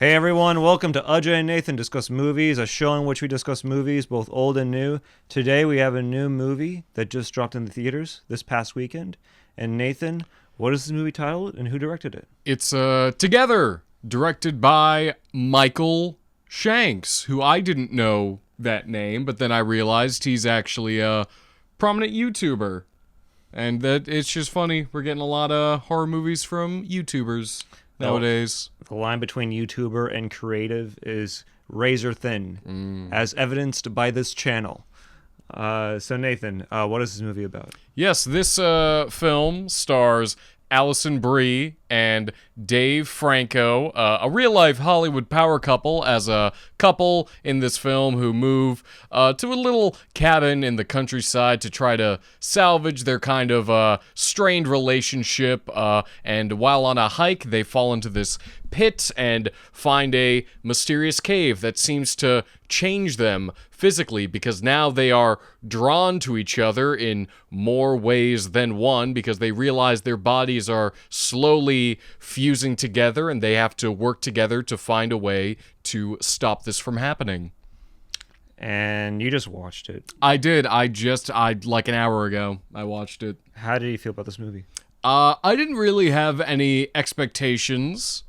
Hey everyone, welcome to Ajay and Nathan Discuss Movies, a show in which we discuss movies, both old and new. Today we have a new movie that just dropped in the theaters this past weekend. And Nathan, what is this movie titled and who directed it? It's Together, directed by Michael Shanks, who I didn't know that name, but then I realized he's actually a prominent YouTuber. And that it's just funny. We're getting a lot of horror movies from YouTubers nowadays. The line between YouTuber and creative is razor thin, as evidenced by this channel. So Nathan, what is this movie about? Yes, this film stars Allison, Brie, and Dave Franco, a real-life Hollywood power couple, as a couple in this film who move to a little cabin in the countryside to try to salvage their kind of strained relationship, and while on a hike, they fall into this pit and find a mysterious cave that seems to change them physically, because now they are drawn to each other in more ways than one, because they realize their bodies are slowly fusing together and they have to work together to find a way to stop this from happening. And you just watched it. I did. I like an hour ago, I watched it. How did you feel about this movie? I didn't really have any expectations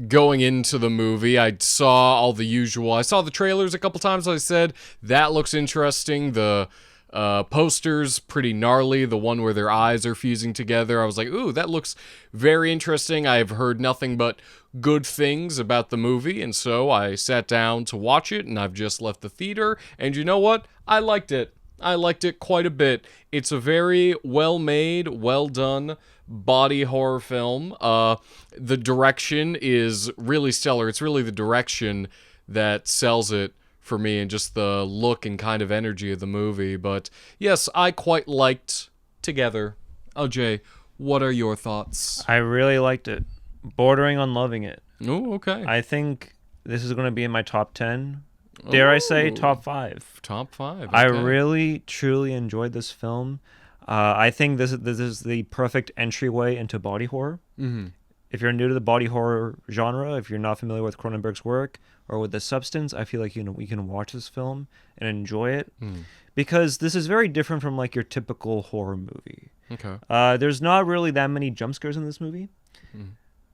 going into the movie. I saw all the usual. I saw the trailers a couple times. I said, that looks interesting. The poster's pretty gnarly. The one where their eyes are fusing together. I was like, ooh, that looks very interesting. I've heard nothing but good things about the movie, and so I sat down to watch it, and I've just left the theater, and you know what? I liked it. I liked it quite a bit. It's a very well-made, well-done body horror film. The direction is really stellar. It's really the direction that sells it for me, and just the look and kind of energy of the movie. But yes, I quite liked Together. Ajay, what are your thoughts? I really liked it. Bordering on loving it. Oh, okay. I think this is going to be in my top 10. Dare I say top 5? Top 5. Okay. I really, truly enjoyed this film. I think this is the perfect entryway into body horror. Mm-hmm. If you're new to the body horror genre, if you're not familiar with Cronenberg's work or with the substance, I feel like we can watch this film and enjoy it because this is very different from like your typical horror movie. Okay. There's not really that many jump scares in this movie.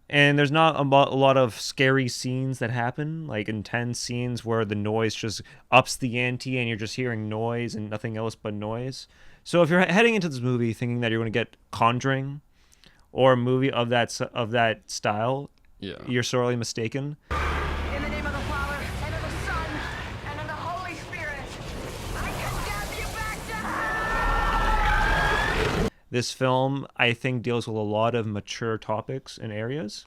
And there's not a lot of scary scenes that happen, like intense scenes where the noise just ups the ante and you're just hearing noise and nothing else but noise. So if you're heading into this movie thinking that you're going to get Conjuring or a movie of that style, Yeah. you're sorely mistaken. In the name of the Father, and of the Son, and of the Holy Spirit, I condemn you back to hell! This film, I think, deals with a lot of mature topics and areas.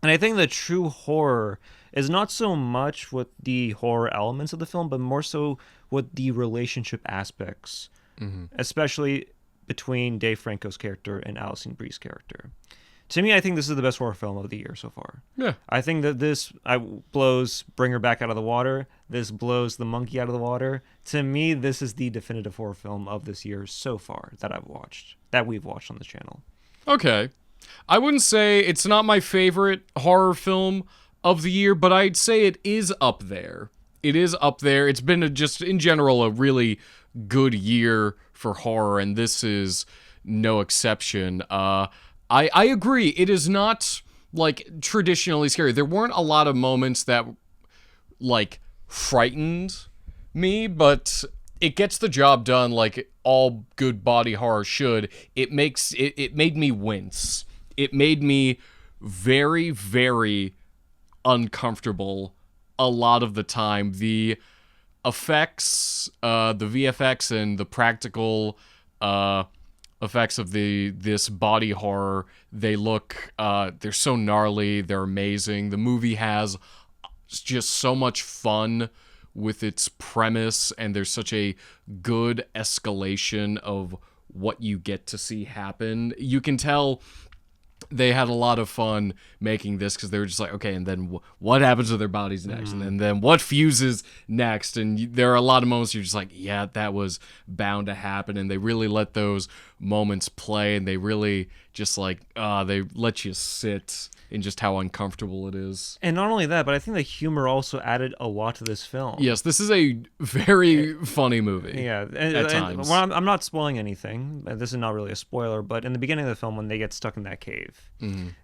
And I think the true horror is not so much with the horror elements of the film, but more so with the relationship aspects, especially between Dave Franco's character and Allison Brie's character. To me, I think this is the best horror film of the year so far. Yeah. I think that this blows Bring Her Back out of the water. This blows The Monkey out of the water. To me, this is the definitive horror film of this year so far that we've watched on this channel. Okay. I wouldn't say it's not my favorite horror film of the year, but I'd say it is up there. It is up there. It's been just in general a really good year for horror, and this is no exception. I agree. It is not like traditionally scary. There weren't a lot of moments that like frightened me, but it gets the job done like all good body horror should. It made me wince. It made me very, very uncomfortable a lot of the time. The effects, the VFX and the practical effects of this body horror, they're so gnarly, they're amazing. The movie has just so much fun with its premise, and there's such a good escalation of what you get to see happen. You can tell they had a lot of fun making this because they were just like, okay, and then what happens to their bodies next? And then what fuses next? And there are a lot of moments you're just like, yeah, that was bound to happen. And they really let those moments play, and they really just like they let you sit in just how uncomfortable it is. And not only that, but I think the humor also added a lot to this film. Yes, this is a very funny movie. Yeah, at times. Well, I'm not spoiling anything. This is not really a spoiler, but in the beginning of the film, when they get stuck in that cave,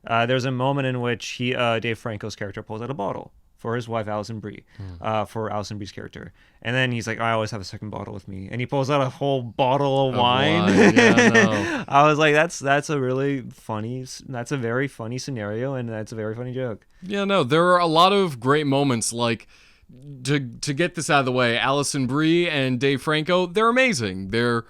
there's a moment in which Dave Franco's character pulls out a bottle for his wife, Allison Brie, for Allison Brie's character. And then he's like, I always have a second bottle with me. And he pulls out a whole bottle of wine. Yeah, no. I was like, that's a very funny scenario, and that's a very funny joke. Yeah, no, there are a lot of great moments, like, to get this out of the way, Allison Brie and Dave Franco, they're amazing. Their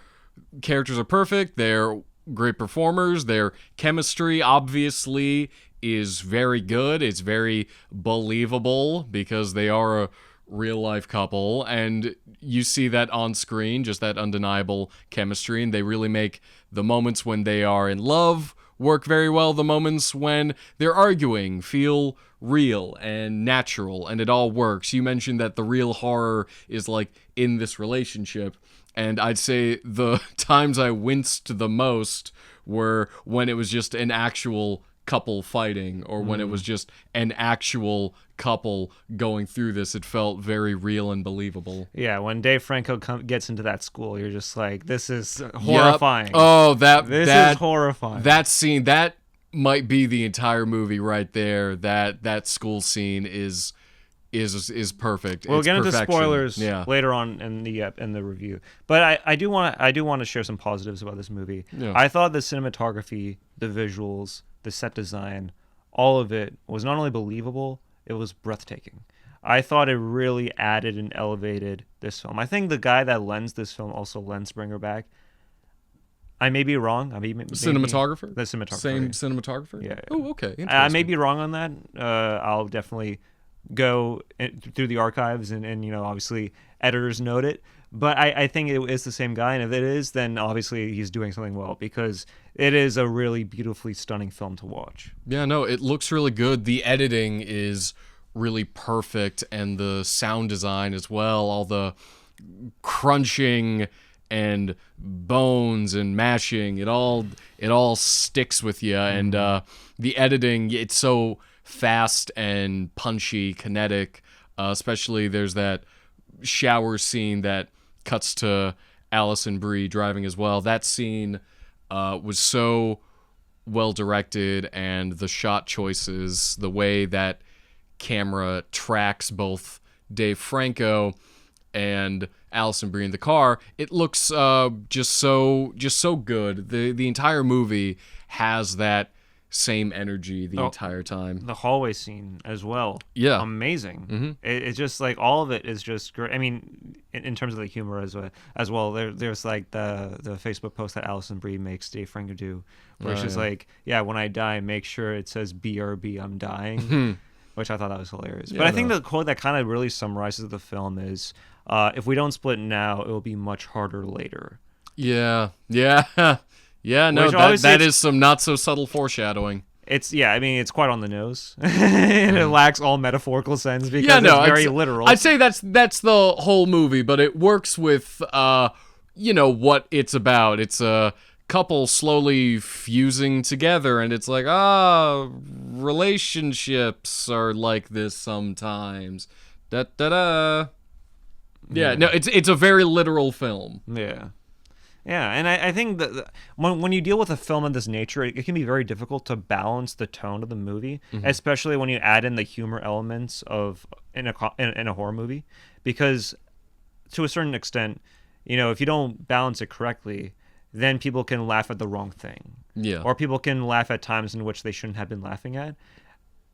characters are perfect. They're great performers. Their chemistry, obviously, is very good. It's very believable because they are a real-life couple, and you see that on screen, just that undeniable chemistry, and they really make the moments when they are in love work very well. The moments when they're arguing feel real and natural, and it all works. You mentioned that the real horror is like in this relationship, and I'd say the times I winced the most were when it was just an actual couple fighting, or when it was just an actual couple going through this. It felt very real and believable. Yeah, when Dave Franco gets into that school, you're just like, this is horrifying. Yep. Oh, this is horrifying. That scene, that might be the entire movie right there. That school scene is perfect. We'll it's get into perfection. spoilers Yeah. later on in the review, but I do want to share some positives about this movie. Yeah. I thought the cinematography, the visuals, the set design, all of it was not only believable, it was breathtaking. I thought it really added and elevated this film. I think the guy that lends this film also lends Bringer back. I may be wrong. Cinematographer? The cinematographer. Same cinematographer? Yeah. Oh, okay. I may be wrong on that. I'll definitely go through the archives and obviously editors note it. But I think it is the same guy, and if it is, then obviously he's doing something well, because it is a really beautifully stunning film to watch. Yeah, no, it looks really good. The editing is really perfect, and the sound design as well. All the crunching and bones and mashing, it all sticks with you. And the editing, it's so fast and punchy, kinetic. Especially there's that shower scene that cuts to Allison Brie driving as well. That scene was so well directed, and the shot choices, the way that camera tracks both Dave Franco and Allison Brie in the car, it looks just so good. The entire movie has that same energy the entire time. The hallway scene as well. Yeah. Amazing. Mm-hmm. It's just like all of it is just great. I mean, in terms of the humor as well, there's like the Facebook post that Allison Brie makes Dave Franco do, where she's like, when I die, make sure it says BRB, I'm dying, which I thought that was hilarious. But I think the quote that kind of really summarizes the film is, if we don't split now, it will be much harder later. Yeah. Yeah, no, that is some not so subtle foreshadowing. It's quite on the nose, and it lacks all metaphorical sense because it's very literal. I'd say that's the whole movie, but it works with what it's about. It's a couple slowly fusing together, and it's like, relationships are like this sometimes. Da da da. Yeah, no, it's a very literal film. Yeah. Yeah, and I think that when you deal with a film of this nature, it can be very difficult to balance the tone of the movie, especially when you add in the humor elements in a horror movie, because to a certain extent, if you don't balance it correctly, then people can laugh at the wrong thing. Yeah. Or people can laugh at times in which they shouldn't have been laughing at.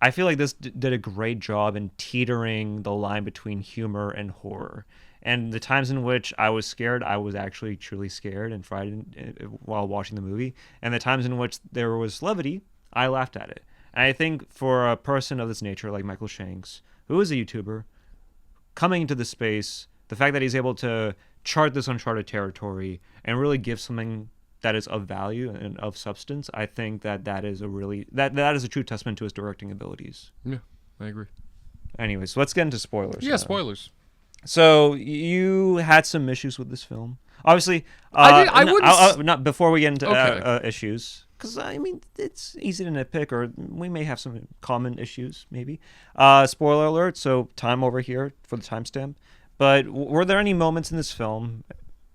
I feel like this did a great job in teetering the line between humor and horror. And the times in which I was scared, I was actually truly scared and frightened while watching the movie. And the times in which there was levity, I laughed at it. And I think for a person of this nature, like Michael Shanks, who is a YouTuber, coming into this space, the fact that he's able to chart this uncharted territory and really give something that is of value and of substance, I think that is a true testament to his directing abilities. Yeah, I agree. Anyways, let's get into spoilers. Yeah, spoilers. So you had some issues with this film, obviously. I wouldn't. Not before we get into issues. because I mean it's easy to nitpick, or we may have some common issues, maybe. Spoiler alert! So time over here for the timestamp. But were there any moments in this film,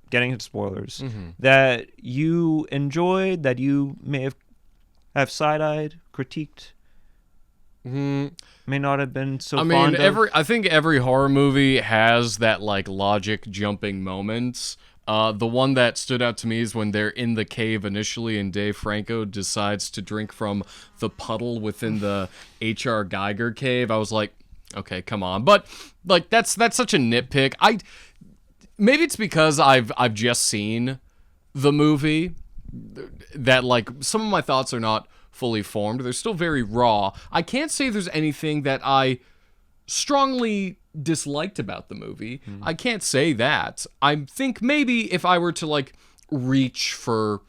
getting into spoilers, that you enjoyed, that you may have side-eyed, critiqued? May not have been so fond of? I think every horror movie has that like logic jumping moments. The one that stood out to me is when they're in the cave initially and Dave Franco decides to drink from the puddle within the H.R. Geiger cave. I was like, okay, come on. But like that's such a nitpick. Maybe it's because I've just seen the movie that like some of my thoughts are not fully formed. They're still very raw. I can't say there's anything that I strongly disliked about the movie. I can't say that. I think maybe if I were to like reach for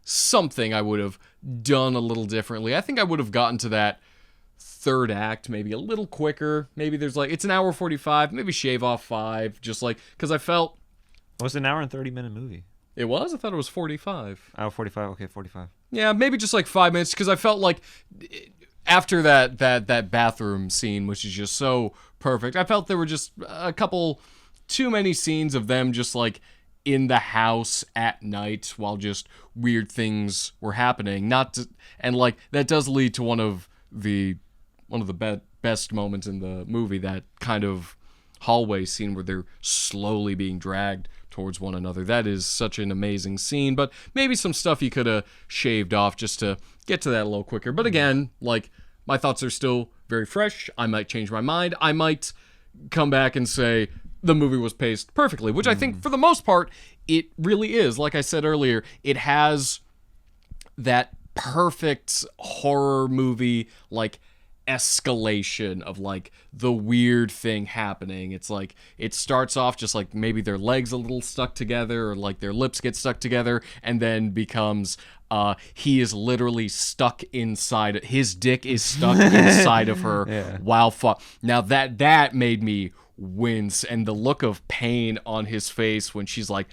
something I would have done a little differently. I think I would have gotten to that third act maybe a little quicker. Maybe there's like, it's an hour 45, maybe shave off 5, just like, because I felt... It was an hour and 30-minute movie. It was? I thought it was 45. Oh, 45. Okay, 45. Yeah, maybe just like 5 minutes, because I felt like after that bathroom scene, which is just so perfect, I felt there were just a couple too many scenes of them just like in the house at night while just weird things were happening. And like that does lead to one of the best moments in the movie, that kind of hallway scene where they're slowly being dragged towards one another. That is such an amazing scene, but maybe some stuff you could have shaved off just to get to that a little quicker. But again, like, my thoughts are still very fresh. I might change my mind. I might come back and say the movie was paced perfectly, which I think for the most part it really is. Like I said earlier, it has that perfect horror movie like escalation of like the weird thing happening. It's like it starts off just like maybe their legs a little stuck together, or like their lips get stuck together, and then becomes he is literally stuck inside, his dick is stuck inside of her while now that made me wince, and the look of pain on his face when she's like,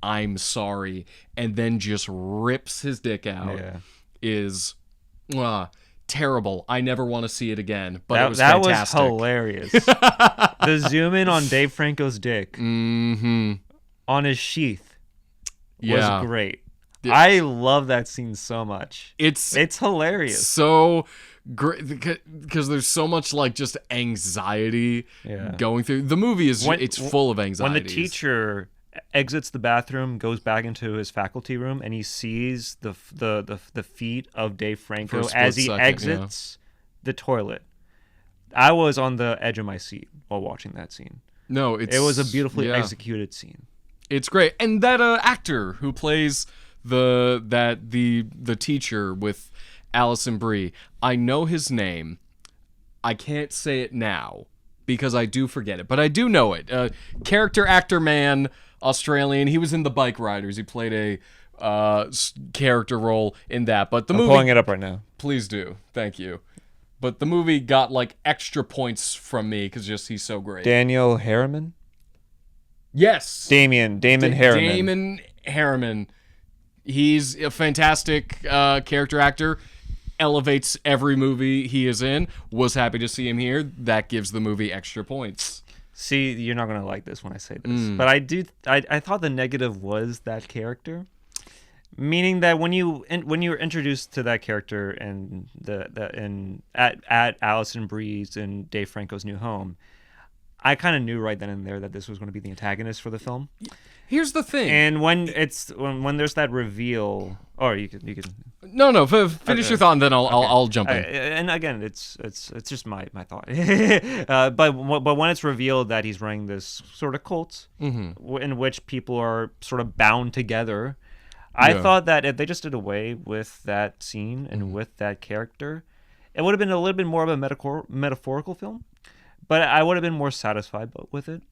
I'm sorry, and then just rips his dick out is terrible. I never want to see it again, but it was fantastic. That was hilarious. The zoom in on Dave Franco's dick on his sheath was great. I love that scene so much. It's hilarious. So great because there's so much like just anxiety going through the movie. It's full of anxiety. When the teacher exits the bathroom, goes back into his faculty room, and he sees the feet of Dave Franco as he exits the toilet. I was on the edge of my seat while watching that scene. No, it was a beautifully executed scene. It's great, and that actor who plays the teacher with Allison Brie, I know his name. I can't say it now because I do forget it, but I do know it. Character actor man. Australian. He was in The Bike Riders. He played a character role in that. But the movie, pulling it up right now. Please do. Thank you. But the movie got like extra points from me because just he's so great. Daniel Herriman? Yes. Damon Herriman. Damon Herriman. He's a fantastic character actor. Elevates every movie he is in. Was happy to see him here. That gives the movie extra points. See, you're not going to like this when I say this, but I thought the negative was that character, meaning that when you were introduced to that character and at Allison Brie's and Dave Franco's new home, I kind of knew right then and there that this was going to be the antagonist for the film. Here's the thing, and when there's that reveal, or you can. No. Finish your thought, and then I'll jump in. And again, it's just my thought. But when it's revealed that he's running this sort of cult in which people are sort of bound together, I thought that if they just did away with that scene and with that character, it would have been a little bit more of a metaphorical film. But I would have been more satisfied with it.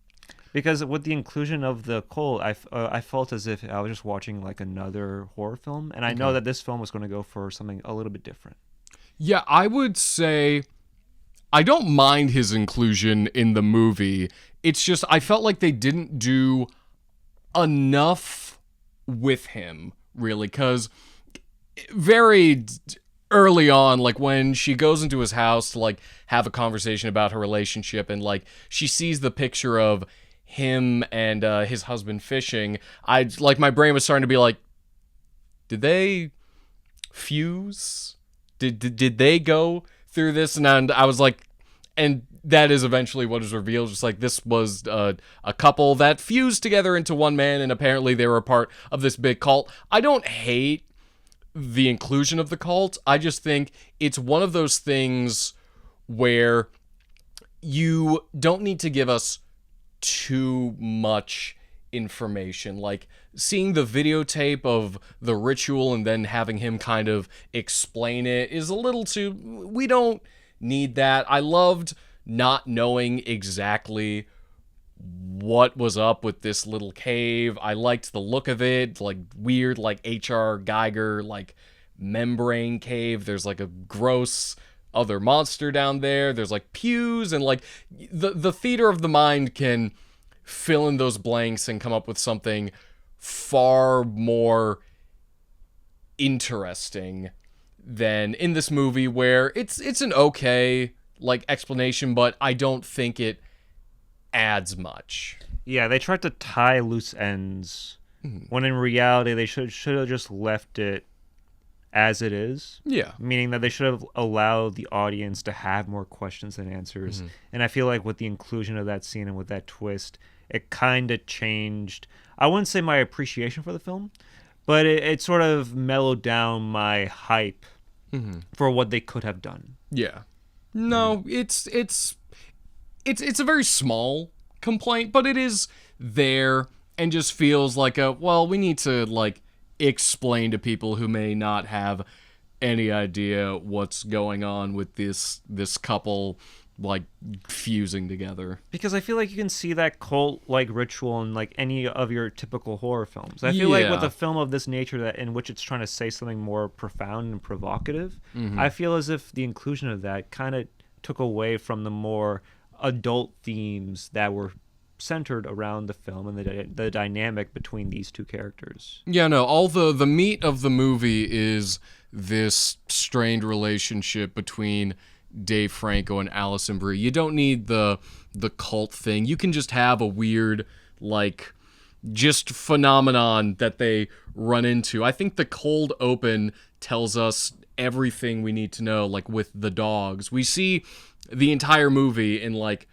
Because with the inclusion of the cult, I felt as if I was just watching like another horror film, and I know that this film was going to go for something a little bit different. Yeah, I would say I don't mind his inclusion in the movie. It's just I felt like they didn't do enough with him, really, because very early on, like when she goes into his house to like have a conversation about her relationship, and like she sees the picture of him and his husband fishing, my brain was starting to be like, did they fuse? Did they go through this? And I was like, and that is eventually what is revealed. Just like this was a couple that fused together into one man, and apparently they were a part of this big cult. I don't hate the inclusion of the cult. I just think it's one of those things where you don't need to give us too much information. Like seeing the videotape of the ritual and then having him kind of explain it is a little too, we don't need that. I loved not knowing exactly what was up with this little cave. I liked the look of it, like weird, like H.R. Geiger, like membrane cave. There's like a gross other monster down there. There's like pews, and like the theater of the mind can fill in those blanks and come up with something far more interesting than in this movie, where it's an okay like explanation, but I don't think it adds much. Yeah, they tried to tie loose ends when in reality they should have just left it as it is. Yeah. Meaning that they should have allowed the audience to have more questions than answers. And I feel like with the inclusion of that scene and with that twist, it kind of changed, I wouldn't say my appreciation for the film, but it sort of mellowed down my hype for what they could have done. Yeah. No, it's a very small complaint, but it is there and just feels like we need to like explain to people who may not have any idea what's going on with this couple like fusing together. Because I feel like you can see that cult like ritual in like any of your typical horror films. I feel like with a film of this nature that in which it's trying to say something more profound and provocative, I feel as if the inclusion of that kind of took away from the more adult themes that were centered around the film and the dynamic between these two characters. Yeah, no, all the meat of the movie is this strained relationship between Dave Franco and Allison Brie. You don't need the cult thing. You can just have a weird, like, just phenomenon that they run into. I think the cold open tells us everything we need to know, like with the dogs. We see the entire movie in, like,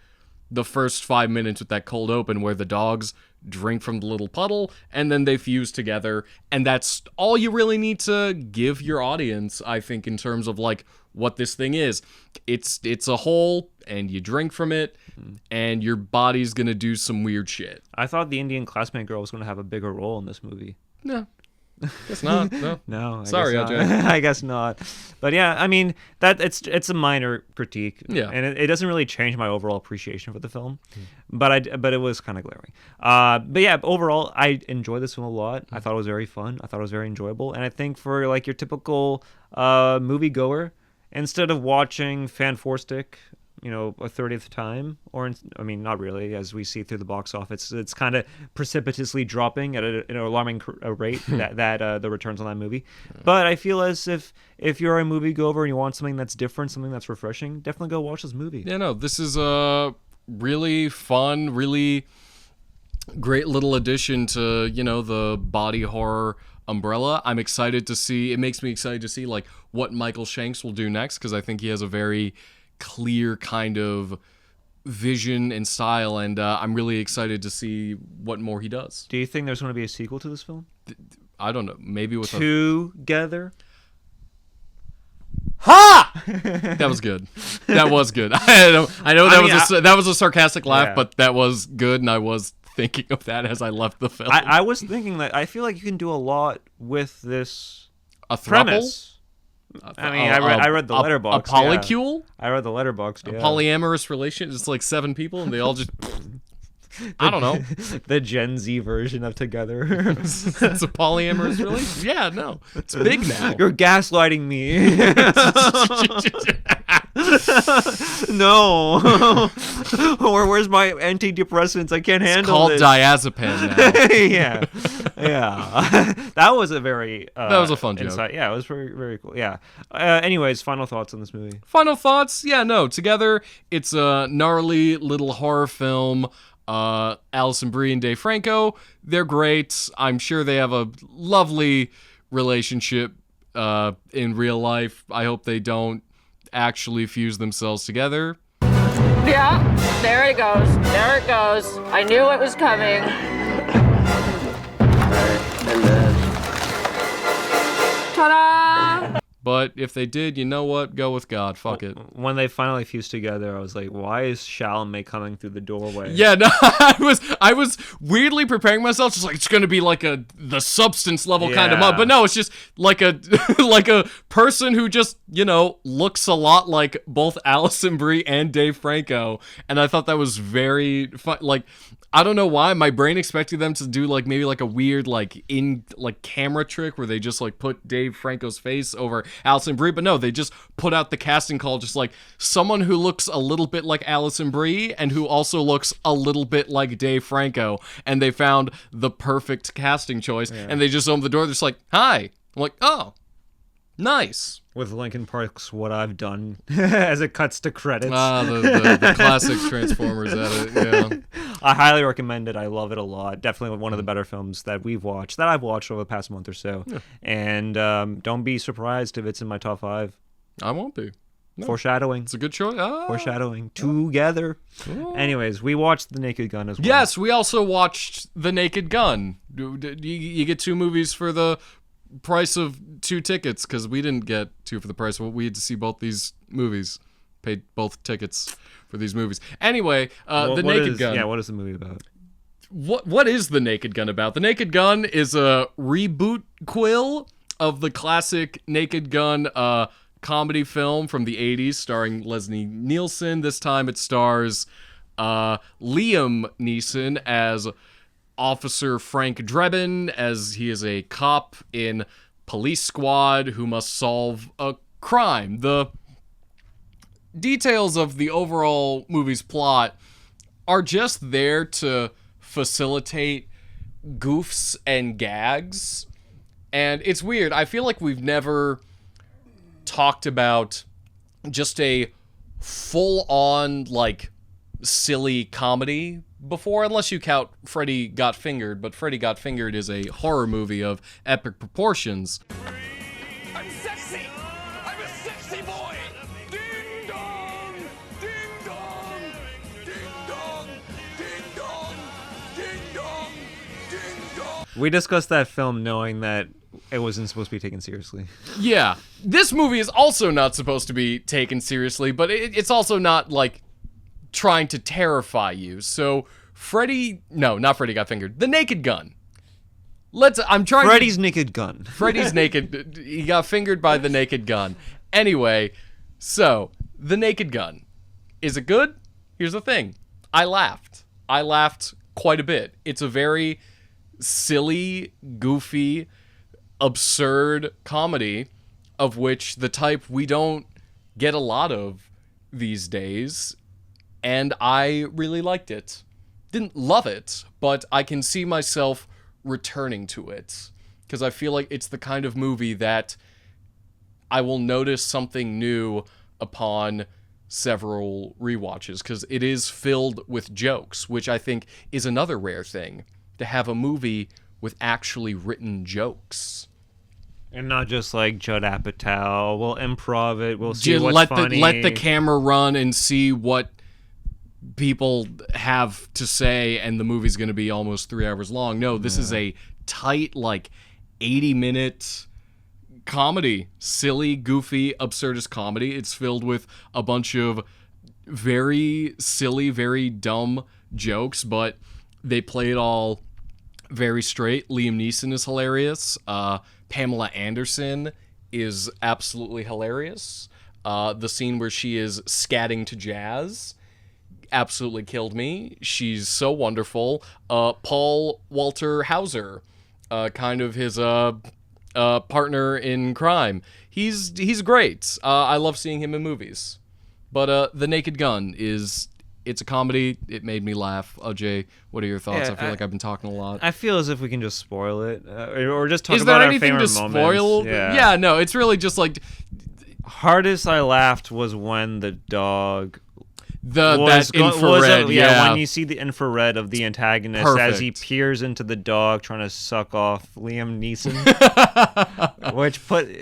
the first 5 minutes with that cold open where the dogs drink from the little puddle and then they fuse together, and that's all you really need to give your audience, I think, in terms of like what this thing is. It's a hole and you drink from it and your body's gonna do some weird shit. I thought the Indian classmate girl was going to have a bigger role in this movie. No. Guess not. No. No. Sorry, Ajay. Ajay. I guess not. But yeah, I mean, that it's a minor critique. Yeah. And it doesn't really change my overall appreciation for the film. But it was kind of glaring. But yeah, overall, I enjoyed this film a lot. I thought it was very fun. I thought it was very enjoyable. And I think for like your typical moviegoer, instead of watching Fan Four Stick, a 30th time, I mean, not really, as we see through the box office, it's kind of precipitously dropping at an alarming rate that the returns on that movie. But I feel as if you're a moviegoer and you want something that's different, something that's refreshing, definitely go watch this movie. Yeah, no, this is a really fun, really great little addition to, the body horror umbrella. I'm excited to see, it makes me excited to see like what Michael Shanks will do next, because I think he has a very clear kind of vision and style, and I'm really excited to see what more he does. Do you think there's going to be a sequel to this film? I don't know. Maybe with Together? Ha! That was good. That was good. I know that was a sarcastic laugh, yeah. But that was good, and I was thinking of that as I left the film. I was thinking that I feel like you can do a lot with this a premise. I mean, I read the letterbox. A polycule? Yeah. I read the letterbox. A polyamorous relation? It's like 7 people, and they all just... I don't know. The Gen Z version of Together. It's a polyamorous relationship? Yeah, no. It's big now. You're gaslighting me. No. Where's my antidepressants? I can't handle this. It's called diazepam now. Yeah. Yeah, that was a very That was a fun joke. Yeah, it was very, very cool. Yeah. Anyways, final thoughts on this movie. Final thoughts? Yeah, no. Together, it's a gnarly little horror film. Allison Brie and Dave Franco, they're great. I'm sure they have a lovely relationship in real life. I hope they don't actually fuse themselves together. Yeah, there it goes. There it goes. I knew it was coming. And then Ta-da! But if they did, you know what? Go with God. Fuck it. When they finally fused together, I was like, why is Chalamet coming through the doorway? Yeah, no, I was weirdly preparing myself, just like it's gonna be like the substance level kind of Yeah. mug, but no, it's just like a like a person who just looks a lot like both Allison Brie and Dave Franco, and I thought that was very fun. Like, I don't know why my brain expected them to do like maybe like a weird like in like camera trick where they just like put Dave Franco's face over Allison Brie, but no, they just put out the casting call just like someone who looks a little bit like Allison Brie and who also looks a little bit like Dave Franco, and they found the perfect casting choice, and they just opened the door. They're just like, "Hi," I'm like, "Oh, nice." With Linkin Park's "What I've Done" as it cuts to credits. The classic Transformers edit. Yeah. I highly recommend it. I love it a lot. Definitely one of the better films that I've watched over the past month or so. Yeah. And don't be surprised if it's in my top 5. I won't be. No. Foreshadowing. It's a good choice. Foreshadowing. Together. Anyways, we watched The Naked Gun as well. Yes, we also watched The Naked Gun. You get 2 movies for the price of 2 tickets, because we didn't get 2 for the price. We had to see both these movies. Paid both tickets for these movies. Anyway, The Naked Gun. Yeah, what is the movie about? What is The Naked Gun about? The Naked Gun is a reboot quill of the classic Naked Gun comedy film from the 80s starring Leslie Nielsen. This time it stars Liam Neeson as Officer Frank Drebin, as he is a cop in Police Squad who must solve a crime. The details of the overall movie's plot are just there to facilitate goofs and gags. And it's weird. I feel like we've never talked about just a full-on, like, silly comedy before, unless you count Freddy Got Fingered, but Freddy Got Fingered is a horror movie of epic proportions. I'm sexy! I'm a sexy boy! Ding dong! Ding dong! Ding dong! Ding dong! Ding dong! Ding dong! We discussed that film knowing that it wasn't supposed to be taken seriously. Yeah. This movie is also not supposed to be taken seriously, but it's also not, like, trying to terrify you. So not Freddy Got Fingered. The Naked Gun. Freddy's Naked Gun. Freddy's naked. He got fingered by the Naked Gun. Anyway, so The Naked Gun. Is it good? Here's the thing. I laughed quite a bit. It's a very silly, goofy, absurd comedy, of which the type we don't get a lot of these days. And I really liked it. Didn't love it, but I can see myself returning to it. Because I feel like it's the kind of movie that I will notice something new upon several rewatches. Because it is filled with jokes, which I think is another rare thing. To have a movie with actually written jokes. And not just like Judd Apatow. We'll improv it. We'll see what's funny. Let the camera run and see what people have to say, and the movie's going to be almost 3 hours long. No, this is a tight, like, 80-minute comedy. Silly, goofy, absurdist comedy. It's filled with a bunch of very silly, very dumb jokes, but they play it all very straight. Liam Neeson is hilarious. Pamela Anderson is absolutely hilarious. The scene where she is scatting to jazz absolutely killed me. She's so wonderful. Paul Walter Hauser, kind of his partner in crime. He's great. I love seeing him in movies. But The Naked Gun is It's a comedy. It made me laugh. Ajay, what are your thoughts? Yeah, I feel like I've been talking a lot. I feel as if we can just spoil it, or just talk Is about there our anything favorite to moments. spoil? Yeah. No, it's really just like Hardest I laughed was when the dog that infrared. when you see the infrared of the antagonist as he Perfect. peers into the dog trying to suck off Liam Neeson,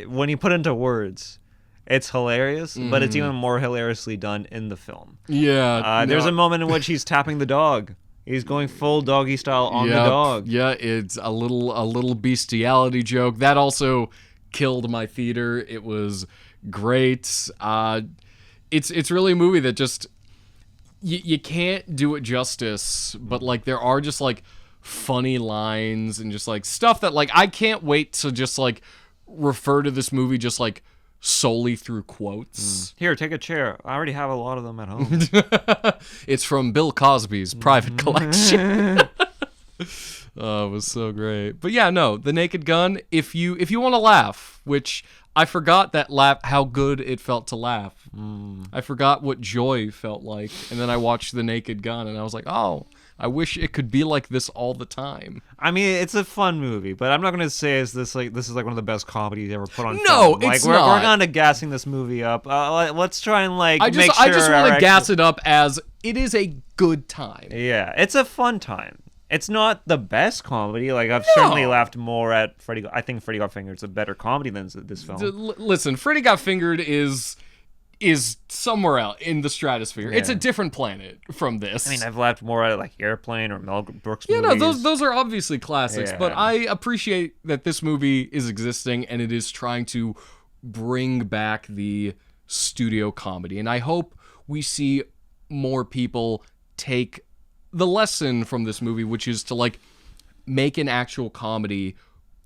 when he put into words, it's hilarious, but it's even more hilariously done in the film. Yeah. There's a moment in which he's tapping the dog. He's going full doggy style on the Yep. dog. Yeah, it's a little bestiality joke. That also killed my theater. It was great. It's really a movie that just you can't do it justice, but like there are just like funny lines and just like stuff that like I can't wait to just like refer to this movie just like solely through quotes. Here, take a chair. I already have a lot of them at home. It's from Bill Cosby's private collection. Oh, it was so great. But yeah, no, The Naked Gun, if you want to laugh, which I forgot how good it felt to laugh. I forgot what joy felt like. And then I watched The Naked Gun and I was like, "Oh, I wish it could be like this all the time." I mean, it's a fun movie, but I'm not gonna say this is like one of the best comedies ever put on No, film. it's we're not. kind of gassing this movie up. Let's try and I make just sure want our to gas it up as it is a good time. Yeah, it's a fun time. It's not the best comedy. Like I've certainly laughed more at Freddy. I think Freddy Got Fingered is a better comedy than this film. Listen, Freddy Got Fingered is somewhere else in the stratosphere. Yeah. It's a different planet from this. I mean, I've laughed more at like Airplane or Mel Brooks Yeah, movies. no, those are obviously classics, Yeah. but I appreciate that this movie is existing and it is trying to bring back the studio comedy. And I hope we see more people take the lesson from this movie, which is to like make an actual comedy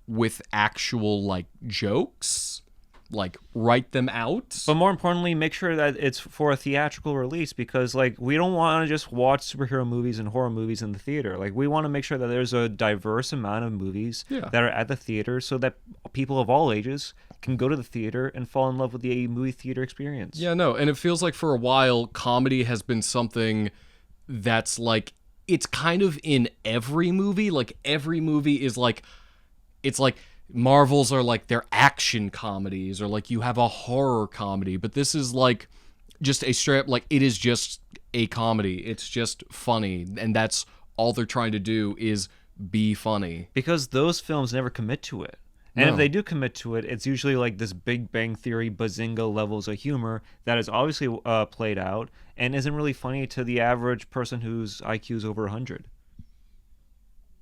with actual like jokes, like write them out. But more importantly, make sure that it's for a theatrical release, because like we don't want to just watch superhero movies and horror movies in the theater. Like we want to make sure that there's a diverse amount of movies that are at the theater, so that people of all ages can go to the theater and fall in love with the movie theater experience. Yeah, no, and it feels like for a while comedy has been something that's like it's kind of in every movie. Like every movie is like it's like Marvels are like their action comedies, or like you have a horror comedy, but this is like just a straight up like it is just a comedy. It's just funny, and that's all they're trying to do is be funny. Because those films never commit to it. And if they do commit to it, it's usually like this Big Bang Theory bazinga levels of humor that is obviously played out and isn't really funny to the average person whose IQ is over 100.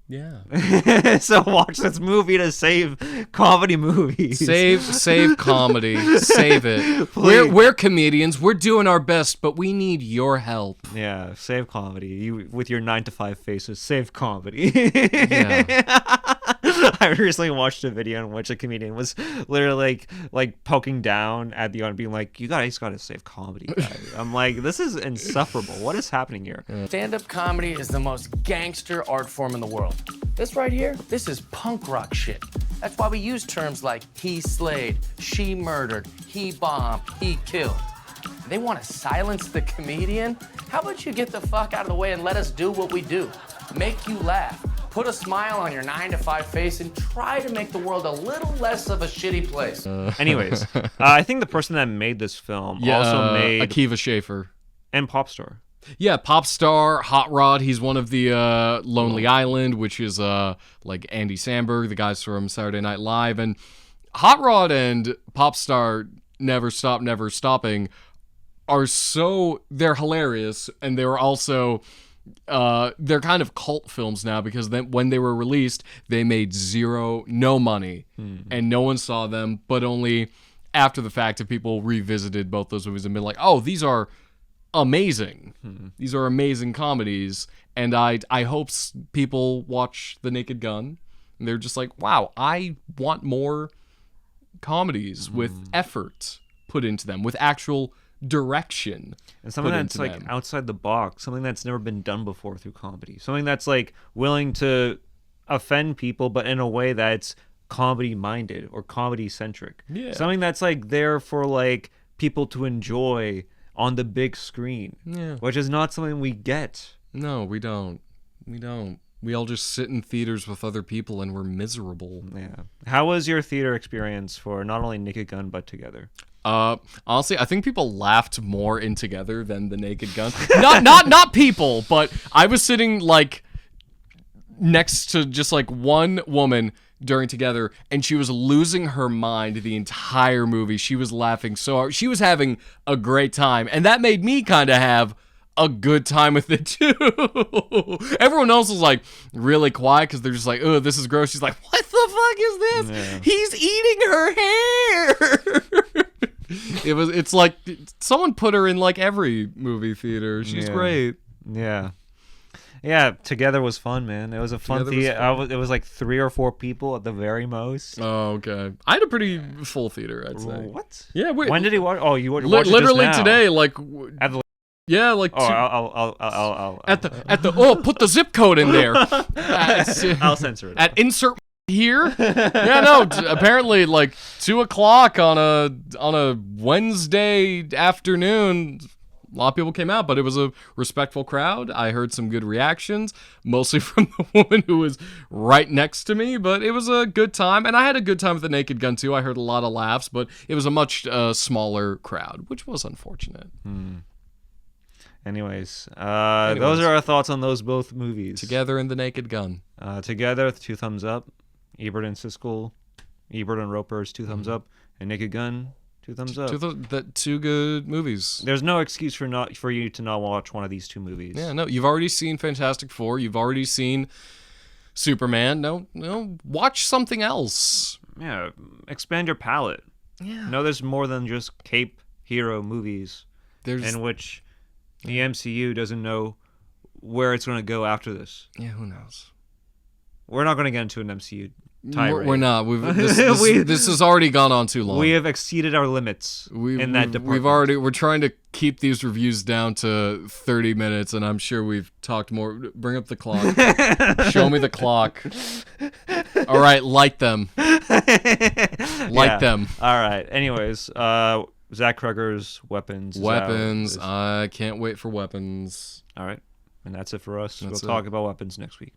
Yeah. So watch this movie to save comedy movies. Save comedy. Save it. We're comedians. We're doing our best, but we need your help. Yeah, save comedy. You with your 9-to-5 faces, save comedy. Yeah. I recently watched a video in which a comedian was literally like poking down at the audience, being like, "You guys gotta save comedy, guys." I'm like, this is insufferable. What is happening here? Stand-up comedy is the most gangster art form in the world. This right here, this is punk rock shit. That's why we use terms like he slayed, she murdered, he bombed, he killed. They want to silence the comedian? How about you get the fuck out of the way and let us do what we do? Make you laugh. Put a smile on your 9-to-5 face and try to make the world a little less of a shitty place. Anyways, I think the person that made this film also made Akiva Schaffer. and Popstar. Yeah, pop star, Hot Rod. He's one of the Lonely Island, which is like Andy Samberg, the guys from Saturday Night Live. And Hot Rod and Pop Star, Never Stop, Never Stopping, they're hilarious. And they're also, they're kind of cult films now, because then when they were released, they made no money. And no one saw them, but only after the fact that people revisited both those movies and been like, oh, these are amazing. These are amazing comedies, and I hope people watch The Naked Gun and they're just like, wow, I want more comedies with effort put into them, with actual direction And something put that's into like them. outside the box, something that's never been done before through comedy. Something that's like willing to offend people, but in a way that's comedy minded or comedy centric. Yeah. Something that's like there for like people to enjoy on the big screen, which is not something we get. No, we don't. We all just sit in theaters with other people and we're miserable. Yeah. How was your theater experience for not only Naked Gun but Together? Honestly, I think people laughed more in Together than the Naked Gun. not people, but I was sitting like next to just like one woman during Together, and she was losing her mind the entire movie. She was laughing so hard. She was having a great time, and that made me kind of have a good time with it too. Everyone else was like really quiet because they're just like, oh, this is gross. She's like, what the fuck is this? Yeah. He's eating her hair. It's like someone put her in like every movie theater. She's great. Yeah. Yeah, Together was fun, man. It was a fun theater. It was like 3 or 4 people at the very most. Oh, okay. I had a pretty full theater, I'd say. What? Yeah. When did he watch? Oh, you watched literally it just now. today. Like At the yeah, like I'll at the oh, put the zip code in there. I'll censor it. At insert here. Yeah, no. Apparently, like 2:00 on a Wednesday afternoon. A lot of people came out, but it was a respectful crowd. I heard some good reactions, mostly from the woman who was right next to me, but it was a good time. And I had a good time with the Naked Gun, too. I heard a lot of laughs, but it was a much smaller crowd, which was unfortunate. Anyways, those are our thoughts on those both movies. Together and the Naked Gun. Together, 2 thumbs up. Ebert and Siskel. Ebert and Roper's 2 thumbs up. And Naked Gun, 2 thumbs up. Two good movies. There's no excuse for you to not watch one of these 2 movies. Yeah, no, you've already seen Fantastic Four. You've already seen Superman. No, watch something else. Yeah, expand your palette. Yeah. No, there's more than just cape hero movies in which the MCU doesn't know where it's going to go after this. Yeah, who knows? We're not going to get into an MCU tirade. We're not. This has already gone on too long. We have exceeded our limits in that department. We're trying to keep these reviews down to 30 minutes, and I'm sure we've talked more. Bring up the clock. Show me the clock. All right, light them. Light them. All right. Anyways, Zach Cregger's Weapons. Weapons. I can't wait for Weapons. All right. And that's it for us. We'll talk about Weapons next week.